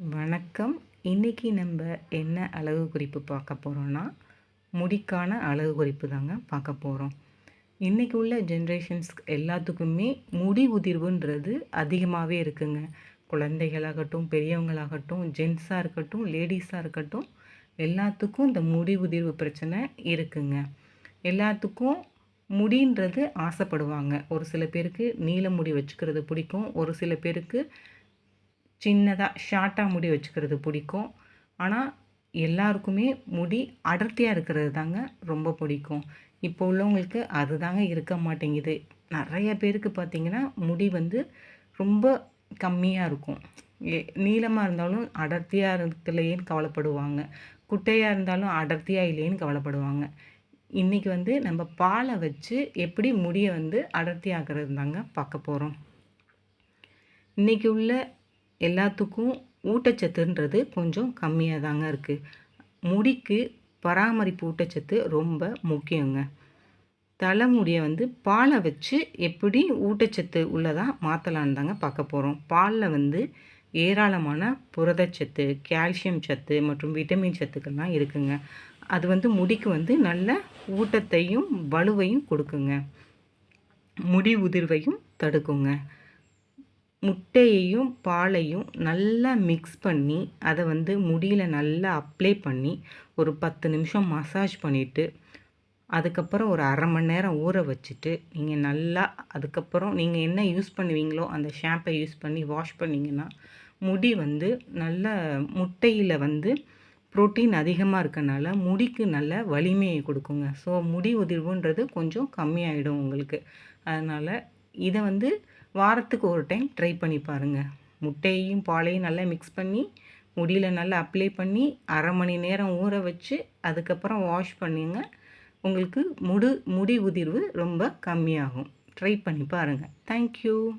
வணக்கம். இன்னைக்கு நம்ம என்ன அழகு குறிப்பு பார்க்க போகிறோன்னா, முடிக்கான அழகு குறிப்பு தாங்க பார்க்க போகிறோம். இன்றைக்கி உள்ள ஜென்ரேஷன்ஸ் எல்லாத்துக்குமே முடி உதிர்வுன்றது அதிகமாகவே இருக்குங்க. குழந்தைகளாகட்டும், பெரியவங்களாகட்டும், ஜென்ஸாக இருக்கட்டும், லேடிஸாக இருக்கட்டும், எல்லாத்துக்கும் இந்த முடி உதிர்வு பிரச்சனை இருக்குங்க. எல்லாத்துக்கும் முடின்றது ஆசைப்படுவாங்க. ஒரு சில பேருக்கு நீல முடி வச்சுக்கிறது பிடிக்கும். ஒரு சில பேருக்கு சின்னதாக ஷார்ட்டாக முடி வச்சுக்கிறது பிடிக்கும். ஆனால் எல்லாருக்குமே முடி அடர்த்தியாக இருக்கிறது தாங்க ரொம்ப பிடிக்கும். இப்போ உள்ளவங்களுக்கு அது தாங்க இருக்க மாட்டேங்குது. நிறைய பேருக்கு பார்த்திங்கன்னா முடி ரொம்ப கம்மியாக இருக்கும். நீளமாக இருந்தாலும் அடர்த்தியாக இருக்கலையேன்னு கவலைப்படுவாங்க. குட்டையாக இருந்தாலும் அடர்த்தியாக இல்லையேன்னு கவலைப்படுவாங்க. இன்றைக்கி நம்ம பாலை வச்சு எப்படி முடியை அடர்த்தியாக்குறது தாங்க பார்க்க போகிறோம். இன்றைக்கி உள்ள எல்லாத்துக்கும் ஊட்டச்சத்துன்றது கொஞ்சம் கம்மியாக தாங்க இருக்குது. முடிக்கு பராமரிப்பு ஊட்டச்சத்து ரொம்ப முக்கியங்க. தலைமுடியை பாலை வச்சு எப்படி ஊட்டச்சத்து உள்ளதாக மாற்றலான்னு தாங்க பார்க்க போகிறோம். பாலில் ஏராளமான புரதச்சத்து, கால்சியம் சத்து மற்றும் விட்டமின் சத்துக்கள்லாம் இருக்குங்க. அது முடிக்கு நல்ல ஊட்டத்தையும் வலுவையும் கொடுக்குங்க. முடி உதிர்வையும் தடுக்குங்க. முட்டையையும் பாலையும் நல்லா மிக்ஸ் பண்ணி அதை முடியில் நல்லா அப்ளை பண்ணி ஒரு 10 நிமிஷம் மசாஜ் பண்ணிவிட்டு அதுக்கப்புறம் ஒரு அரை மணி நேரம் ஊற வச்சுட்டு நீங்கள் நல்லா அதுக்கப்புறம் நீங்கள் என்ன யூஸ் பண்ணுவீங்களோ அந்த ஷாம்பை யூஸ் பண்ணி வாஷ் பண்ணிங்கன்னா முடி நல்ல முட்டையில் ப்ரோட்டீன் அதிகமாக இருக்கனால முடிக்கு நல்ல வலிமையை கொடுக்குங்க. ஸோ முடி உதிர்வுன்றது கொஞ்சம் கம்மியாயிடும் உங்களுக்கு. அதனால் இதை வாரத்துக்கு ஒரு டைம் ட்ரை பண்ணி பாருங்கள். முட்டையையும் பாலையும் நல்லா மிக்ஸ் பண்ணி முடியில் நல்லா அப்ளை பண்ணி அரை மணி நேரம் ஊற வச்சு அதுக்கப்புறம் வாஷ் பண்ணிங்க. உங்களுக்கு முடி உதிர்வு ரொம்ப கம்மியாகும். ட்ரை பண்ணி பாருங்கள். தேங்க்யூ.